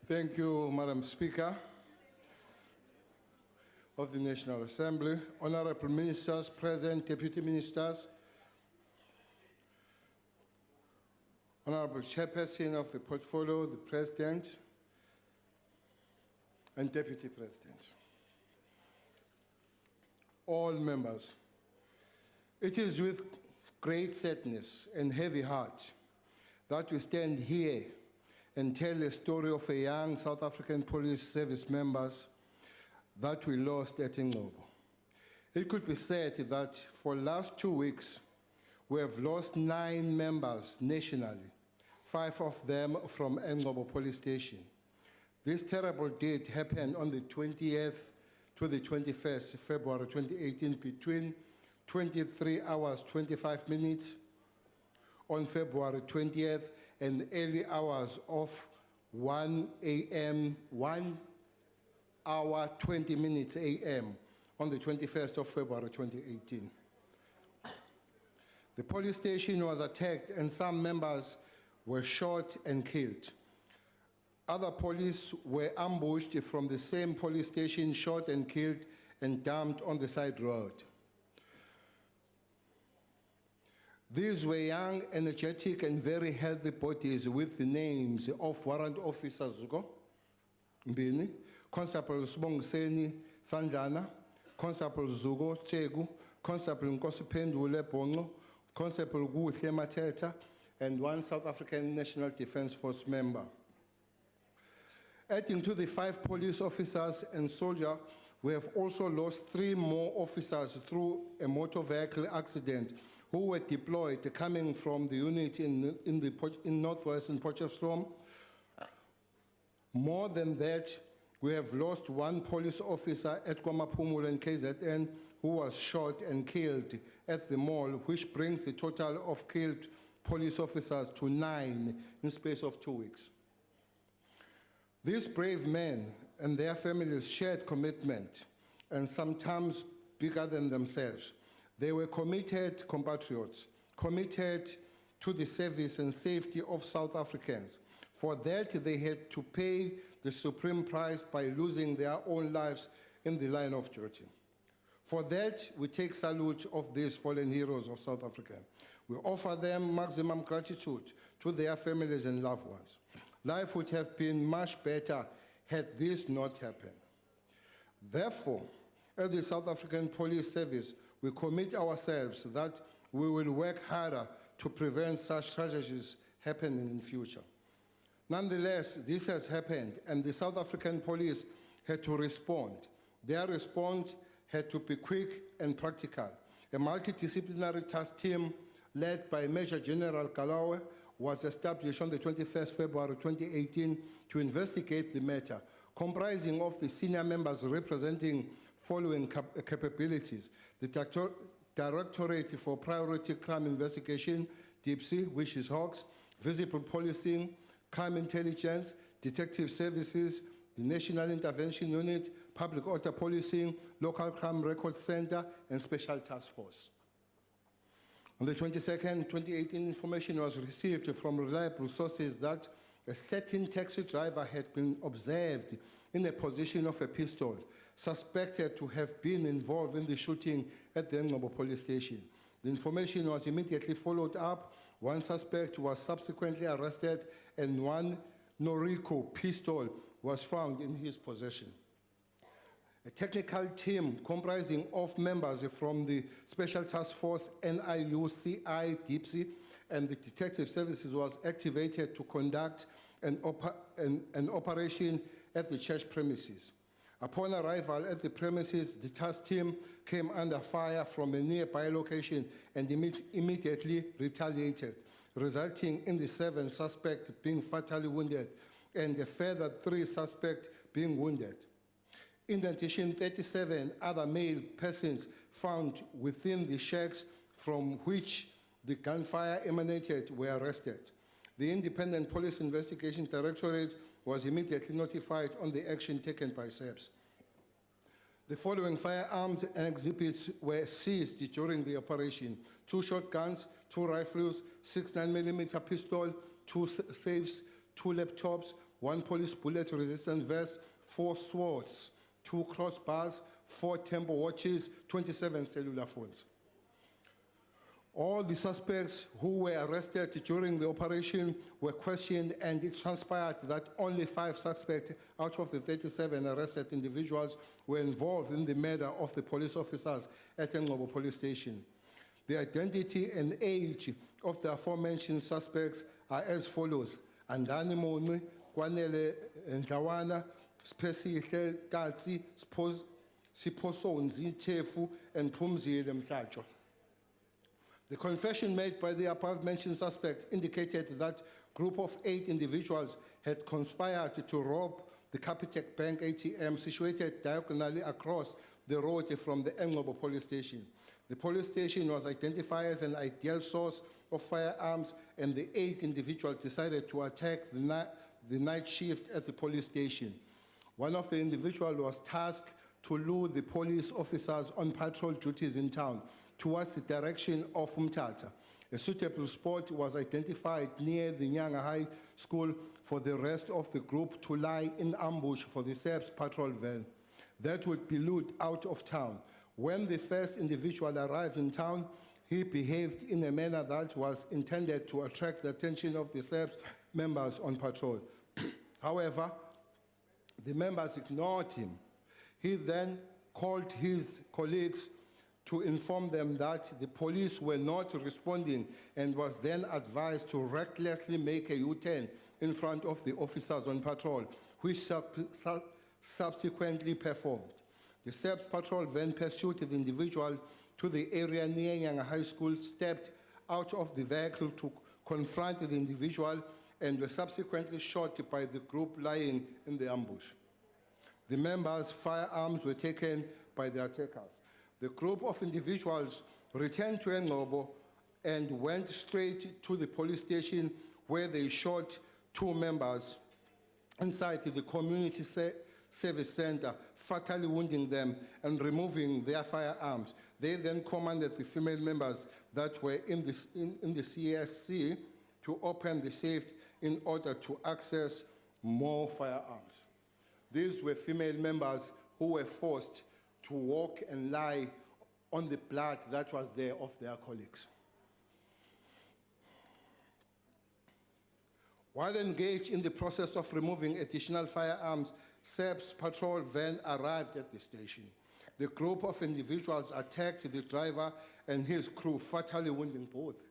Thank you, Madam Speaker of the National Assembly, Honorable Ministers, Present, Deputy Ministers, Honorable Chairperson of the Portfolio, the President, and Deputy President. All members, it is with great sadness and heavy heart that we stand here and tell a story of a young South African Police Service members that we lost at Engcobo. It could be said that for the last 2 weeks, we have lost 9 members nationally, 5 of them from Engcobo Police Station. This terrible deed happened on the 20th to the 21st February 2018 between 23 hours 25 minutes on February 20th and early hours of 1 a.m., 1 hour 20 minutes a.m. on the 21st of February 2018. The police station was attacked and some members were shot and killed. Other police were ambushed from the same police station, shot and killed and dumped on the side road. These were young, energetic, and very healthy bodies with the names of Warrant Officer Zuko Mbini, Constable Sibongiseni Sandlana, Constable Zuko Chegu, Constable Nkosiphendule Bongo, Constable Guhle Mateta, and 1 South African National Defence Force member. Adding to the 5 police officers and soldiers, we have also lost 3 more officers through a motor vehicle accident who were deployed coming from the unit in northwestern Potchefstroom. More than that, we have lost 1 police officer at KwaMaphumulo and KZN who was shot and killed at the mall, which brings the total of killed police officers to 9 in space of 2 weeks. These brave men and their families shared commitment and sometimes bigger than themselves. They were committed compatriots, committed to the service and safety of South Africans. For that, they had to pay the supreme price by losing their own lives in the line of duty. For that, we take salute of these fallen heroes of South Africa. We offer them maximum gratitude to their families and loved ones. Life would have been much better had this not happened. Therefore, as the South African Police Service, we commit ourselves that we will work harder to prevent such tragedies happening in future. Nonetheless, this has happened and the South African police had to respond. Their response had to be quick and practical. A multidisciplinary task team led by Major General Kalawe was established on the 21st February 2018 to investigate the matter, comprising of the senior members representing following capabilities: the Directorate for Priority Crime Investigation, DIPSI, which is Hawks, Visible Policing, Crime Intelligence, Detective Services, the National Intervention Unit, Public Order Policing, Local Crime Record Center, and Special Task Force. On the 22nd, 2018, information was received from reliable sources that a certain taxi driver had been observed in a position of a pistol, suspected to have been involved in the shooting at the Engcobo police station. The information was immediately followed up. 1 suspect was subsequently arrested and 1 Noriko pistol was found in his possession. A technical team comprising of members from the Special Task Force, NIUCI, DIPSI, and the Detective Services was activated to conduct an operation at the church premises. Upon arrival at the premises, the task team came under fire from a nearby location and immediately retaliated, resulting in the 7 suspects being fatally wounded and a further 3 suspects being wounded. In addition, 37 other male persons found within the shacks from which the gunfire emanated were arrested. The Independent Police Investigation Directorate was immediately notified on the action taken by SAPS. The following firearms and exhibits were seized during the operation: 2 shotguns, 2 rifles, 6 9mm pistol, 2 safes, 2 laptops, 1 police bullet-resistant vest, 4 swords, 2 crossbars, 4 tempo watches, 27 cellular phones. All the suspects who were arrested during the operation were questioned, and it transpired that only 5 suspects out of the 37 arrested individuals were involved in the murder of the police officers at Engcobo police station. The identity and age of the aforementioned suspects are as follows: Andani Moni, Kwanele Ndawana, Spesihle Katsi, Siposonzi Chefu, and Pumzile Mtacho. The confession made by the above-mentioned suspects indicated that group of 8 individuals had conspired to rob the Capitec Bank ATM situated diagonally across the road from the Engcobo police station. The police station was identified as an ideal source of firearms, and the 8 individuals decided to attack the night shift at the police station. One of the individuals was tasked to lure the police officers on patrol duties in town towards the direction of Umtata. A suitable spot was identified near the Nyanga High School for the rest of the group to lie in ambush for the SAPS patrol van that would be lured out of town. When the first individual arrived in town, he behaved in a manner that was intended to attract the attention of the SAPS members on patrol. However, the members ignored him. He then called his colleagues to inform them that the police were not responding, and was then advised to recklessly make a U-turn in front of the officers on patrol, which subsequently performed. The SAPS patrol then pursued the individual to the area near Nyanga High School, stepped out of the vehicle to confront the individual, and were subsequently shot by the group lying in the ambush. The members' firearms were taken by the attackers. The group of individuals returned to Engcobo and went straight to the police station, where they shot 2 members inside the community service center, fatally wounding them and removing their firearms. They then commanded the female members that were in the CSC to open the safe in order to access more firearms. These were female members who were forced to walk and lie on the blood that was there of their colleagues. While engaged in the process of removing additional firearms, SAPS patrol van arrived at the station. The group of individuals attacked the driver and his crew, fatally wounding both.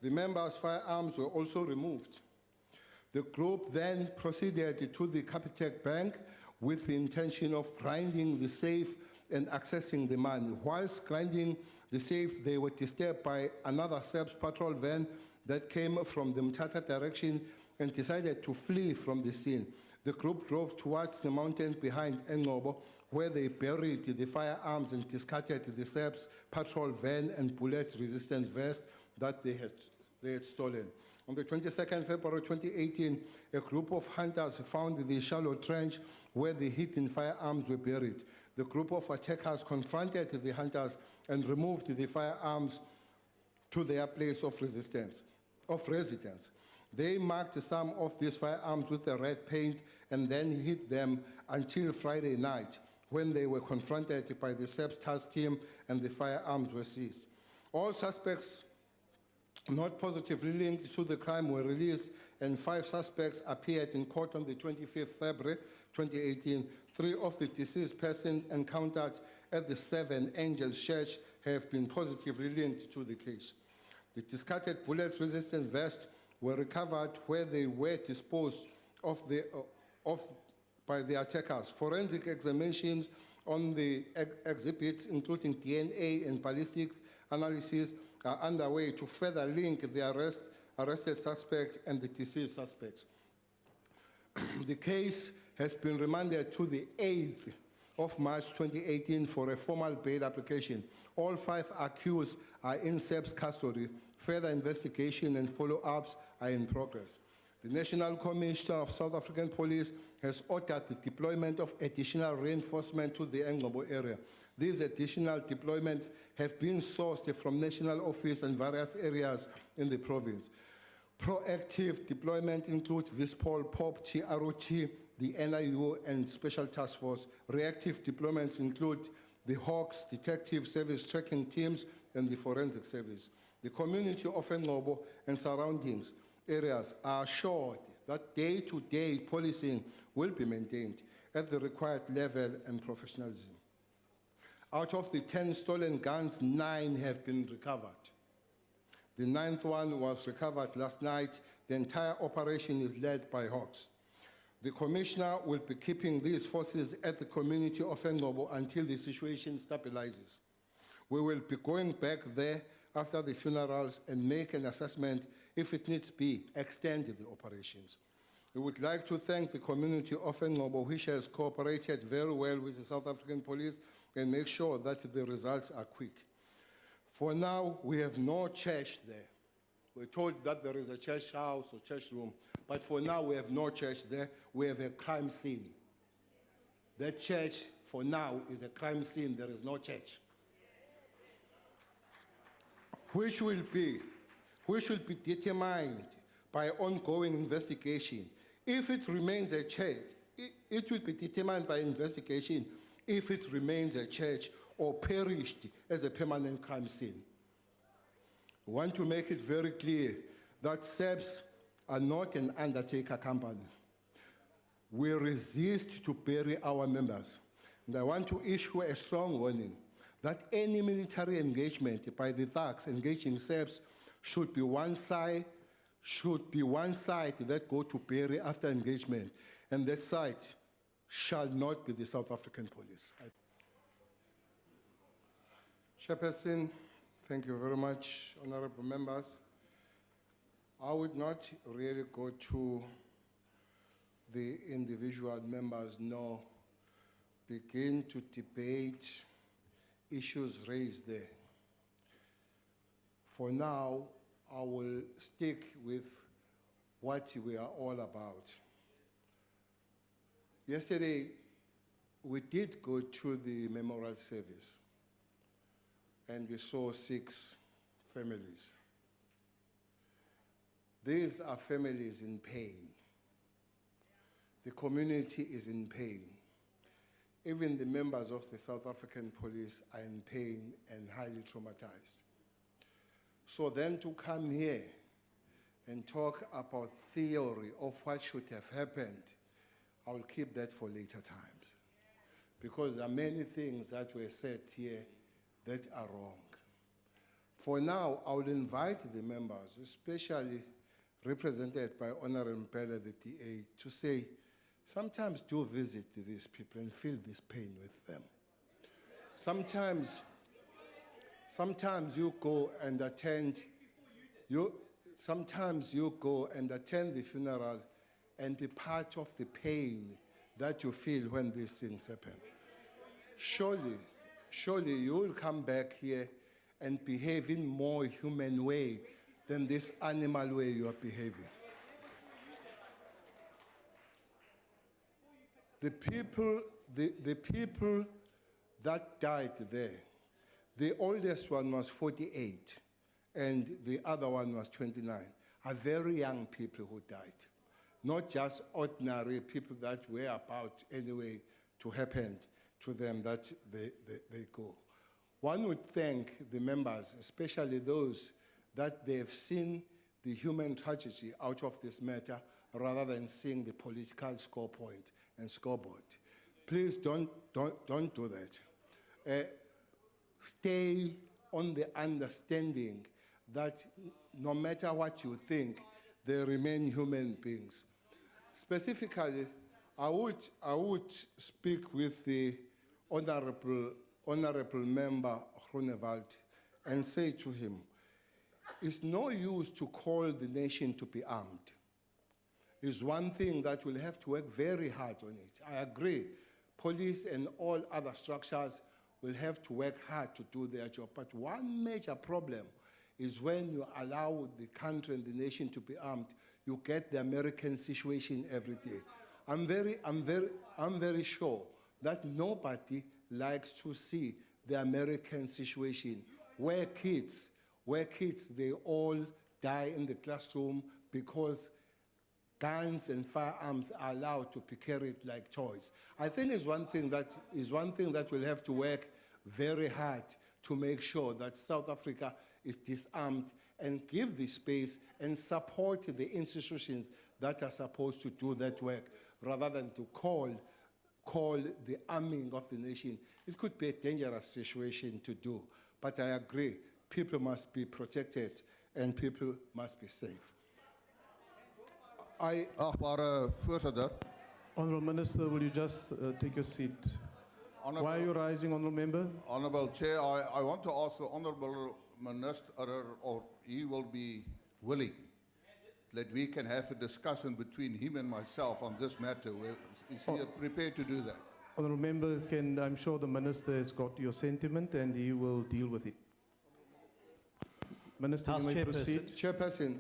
The members' firearms were also removed. The group then proceeded to the Capitec Bank with the intention of grinding the safe and accessing the money. Whilst grinding the safe, they were disturbed by another SAPS patrol van that came from the Mthatha direction and decided to flee from the scene. The group drove towards the mountain behind Engcobo, where they buried the firearms and discarded the SAPS patrol van and bullet-resistant vest that they had stolen. On the 22nd February 2018, a group of hunters found the shallow trench where the hidden firearms were buried. The group of attackers confronted the hunters and removed the firearms to their place of residence. They marked some of these firearms with a red paint and then hid them until Friday night, when they were confronted by the SAPS task team and the firearms were seized. All suspects not positively linked to the crime were released, and 5 suspects appeared in court on the 25th February 2018. 3 of the deceased persons encountered at the 7 Angels Church have been positively linked to the case. The discarded bullet-resistant vests were recovered where they were disposed of by the attackers. Forensic examinations on the exhibits, including DNA and ballistic analysis, are underway to further link the arrested suspect and the deceased suspects. The case has been remanded to the 8th of March 2018 for a formal bail application. All 5 accused are in SAPS custody. Further investigation and follow-ups are in progress. The National Commissioner of South African Police has ordered the deployment of additional reinforcement to the Engcobo area. These additional deployments have been sourced from national office and various areas in the province. Proactive deployment includes VISPOL, POP, TROT, the NIU, and Special Task Force. Reactive deployments include the Hawks, Detective Service Tracking Teams, and the Forensic Service. The community of Engcobo and surroundings areas are assured that day-to-day policing will be maintained at the required level and professionalism. Out of the 10 stolen guns, 9 have been recovered. The 9th one was recovered last night. The entire operation is led by Hawks. The Commissioner will be keeping these forces at the community of Engcobo until the situation stabilizes. We will be going back there after the funerals and make an assessment if it needs be, extend the operations. We would like to thank the community of Engcobo, which has cooperated very well with the South African Police and make sure that the results are quick. For now, we have no church there. We're told that there is a church house or church room, but for now we have no church there. We have a crime scene. That church, for now, is a crime scene. There is no church. Which will be determined by ongoing investigation. If it remains a church, it will be determined by investigation if it remains a church or perished as a permanent crime scene. We want to make it very clear that SAPS are not an undertaker company. We resist to bury our members. And I want to issue a strong warning that any military engagement by the thugs engaging SAPS should be one side that go to bury after engagement, and that side shall not be the South African Police. Chairperson, thank you very much, honorable members. I would not really go to the individual members nor begin to debate issues raised there. For now, I will stick with what we are all about. Yesterday, we did go to the memorial service and we saw 6 families. These are families in pain. The community is in pain. Even the members of the South African Police are in pain and highly traumatized. So then to come here and talk about theory of what should have happened, I will keep that for later times. Because there are many things that were said here that are wrong. For now, I will invite the members, especially represented by Honorable Mpele, the DA, to say, sometimes do visit these people and feel this pain with them. Sometimes you go and attend, sometimes you go and attend the funeral and be part of the pain that you feel when these things happen. Surely you will come back here and behave in more human way than this animal way you are behaving. The people that died there, the oldest one was 48 and the other one was 29, are very young people who died. Not just ordinary people that were about anyway to happen to them that they go. One would thank the members, especially those that they have seen the human tragedy out of this matter rather than seeing the political score point and scoreboard. Please don't do that. Stay on the understanding that no matter what you think, they remain human beings. Specifically, I would speak with the honorable member Groenewald and say to him, it's no use to call the nation to be armed. It's one thing that we'll have to work very hard on it. I agree. Police and all other structures will have to work hard to do their job. But one major problem is when you allow the country and the nation to be armed, you get the American situation every day. I'm very sure that nobody likes to see the American situation where kids, they all die in the classroom because guns and firearms are allowed to be carried like toys. I think is one thing that we'll have to work very hard to make sure that South Africa is disarmed and give the space and support the institutions that are supposed to do that work, rather than to call the arming of the nation. It could be a dangerous situation to do, but I agree, people must be protected and people must be safe. Achtbare voorzitter, Honourable Minister, will you just take your seat? Why are you rising, Honourable Member? Honourable Chair, I want to ask the Honourable Minister, or he will be willing, that we can have a discussion between him and myself on this matter. Is he prepared to do that? Honourable Member, I'm sure the Minister has got your sentiment and he will deal with it. Minister, House you may Chairperson. proceed. Chairperson,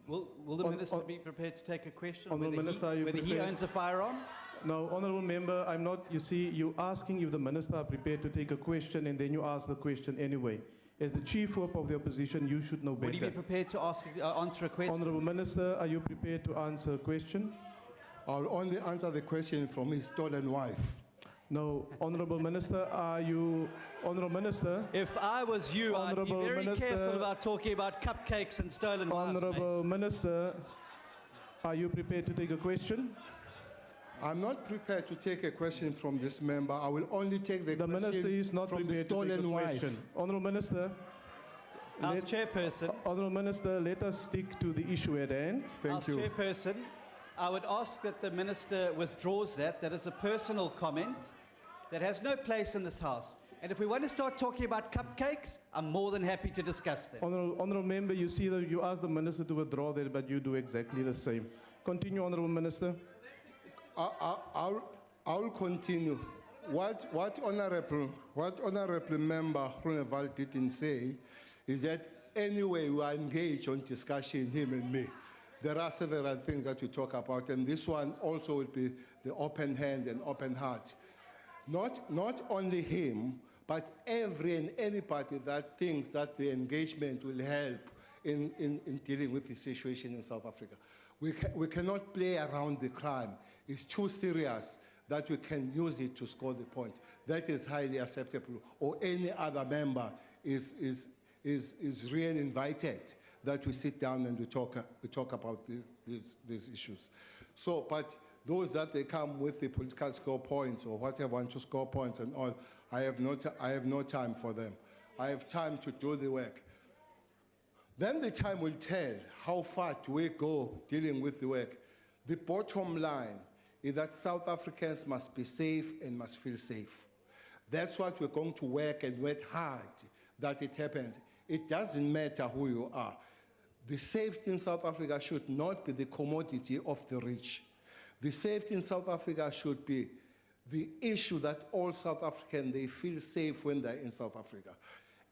Will the Minister be prepared to take a question? Honourable Minister, are you whether he prepared? owns a firearm? No, Honourable Member, I'm not, you see, you're asking if the Minister are prepared to take a question and then you ask the question anyway. As the Chief Whip of the Opposition, you should know Would he be better. prepared to answer a question? Honourable Minister, are you prepared to answer a question? I'll only answer the question from his stolen wife. No, Honourable Minister, Honourable Minister, If I was you, I'd be Honourable very Minister- careful about talking about cupcakes and stolen wives, mate. Honourable Minister, are you prepared to take a question? I'm not prepared to take a question from this member. I will only take the The question Minister is not from the prepared to take a stolen question. wife. Honourable Minister, House let- Chairperson, Honourable Minister, let us stick to the issue at hand. Thank House you. Chairperson, I would ask that the Minister withdraws that. That is a personal comment that has no place in this House. And if we want to start talking about cupcakes, I'm more than happy to discuss them. Honourable Member, you see that you asked the Minister to withdraw that, but you do exactly the same. Continue, Honourable Minister. I'll continue. What Honourable Member Groenewald didn't say is that anyway we are engaged on discussion, him and me. There are several things that we talk about, and this one also will be the open hand and open heart. Not only him, but every and anybody that thinks that the engagement will help in dealing with the situation in South Africa. We cannot play around the crime. It's too serious that we can use it to score the point. That is highly acceptable. Or any other member is really invited that we sit down and we talk about these issues. So, but those that they come with the political score points or whatever, want to score points and all, I have no time for them. I have time to do the work. Then the time will tell how far do we go dealing with the work. The bottom line is that South Africans must be safe and must feel safe. That's what we're going to work and work hard that it happens. It doesn't matter who you are. The safety in South Africa should not be the commodity of the rich. The safety in South Africa should be the issue that all South Africans, they feel safe when they're in South Africa.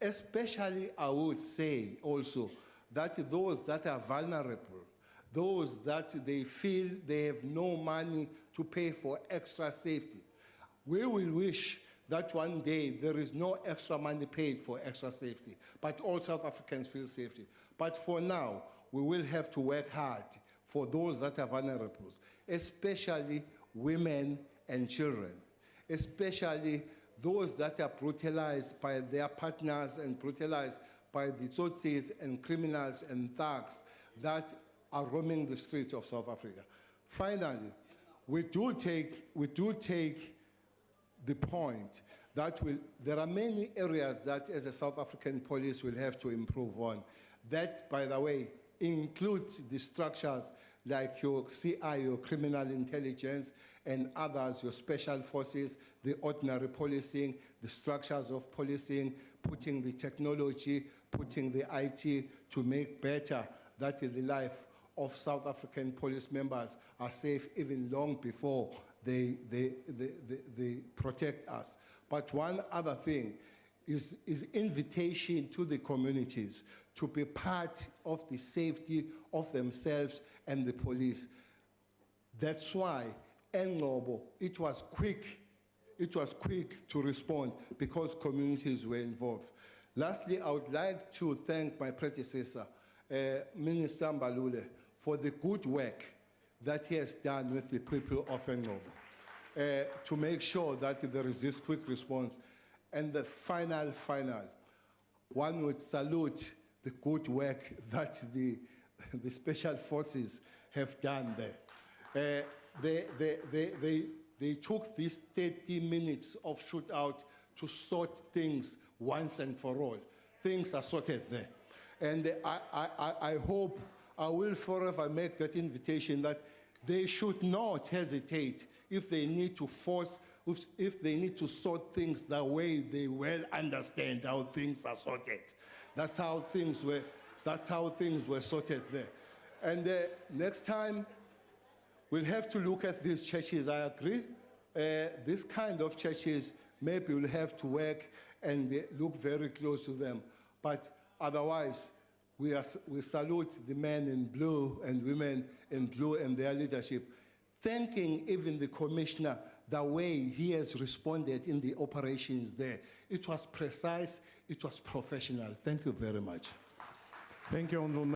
Especially, I would say also that those that are vulnerable, those that they feel they have no money to pay for extra safety. We will wish that one day there is no extra money paid for extra safety, but all South Africans feel safety. But for now, we will have to work hard for those that are vulnerable, especially women and children, especially those that are brutalized by their partners and brutalized by the Tsotsis and criminals and thugs that are roaming the streets of South Africa. Finally, we do take the point that there are many areas that as a South African police will have to improve on. That, by the way, includes the structures like your CI, your criminal intelligence, and others, your special forces, the ordinary policing, the structures of policing, putting the technology, putting the IT to make better that the life of South African police members are safe even long before they protect us. But one other thing is invitation to the communities to be part of the safety of themselves and the police. That's why Engcobo, it was quick to respond because communities were involved. Lastly, I would like to thank my predecessor, Minister Mbalule, for the good work that he has done with the people of Engcobo to make sure that there is this quick response. And the final, one would salute the good work that the special forces have done there. They took these 30 minutes of shootout to sort things once and for all. Things are sorted there. And I hope, I will forever make that invitation that they should not hesitate if they need to force, if they need to sort things the way they well understand how things are sorted. That's how things were sorted there. And next time, we'll have to look at these churches, I agree. This kind of churches, maybe we'll have to work and look very close to them. But otherwise, we salute the men in blue and women in blue and their leadership, thanking even the commissioner the way he has responded in the operations there. It was precise, it was professional. Thank you very much. Thank you, Honourable